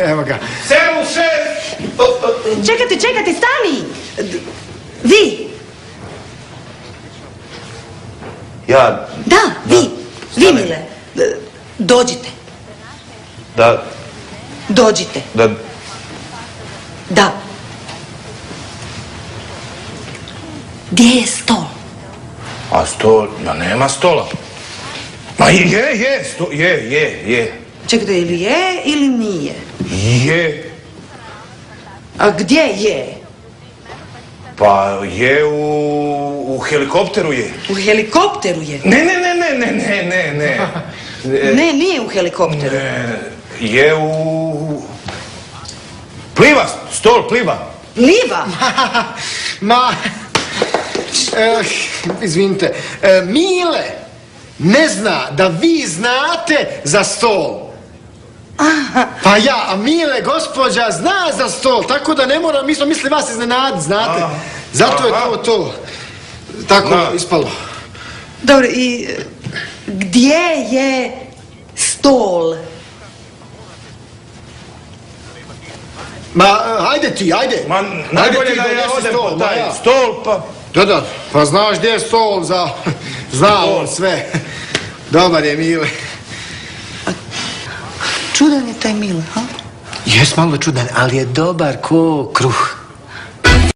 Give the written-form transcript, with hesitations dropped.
Evo ga. 7, 6... Čekajte, stani! Vi! Ja... Da, vi, Mile. Dođite. Da... Dođite. Da... Da. Gdje je stol? A stol... Ja nema stola. Ma je. Čekajte, ili je ili nije? Je. A gdje je? Pa je u helikopteru je. U helikopteru je? Ne. Ne, nije u helikopteru. Je u... Pliva, stol pliva. Pliva? Izvinite, Mile ne zna da vi znate za stol. Pa ja, a Mile, gospođa, zna za stol, tako da ne mora, mi smo mislili vas iznenaditi, znate. Zato je to tako ispalo. Dobro, i gdje je stol? Ma, ajde ti. Ma, najbolje da ja odem po taj stol, pa... Da, pa znaš gdje je stol za... Zna on sve. Dobar je Mile. Čudan je taj Mile, ha? Jes malo čudan, ali je dobar ko kruh.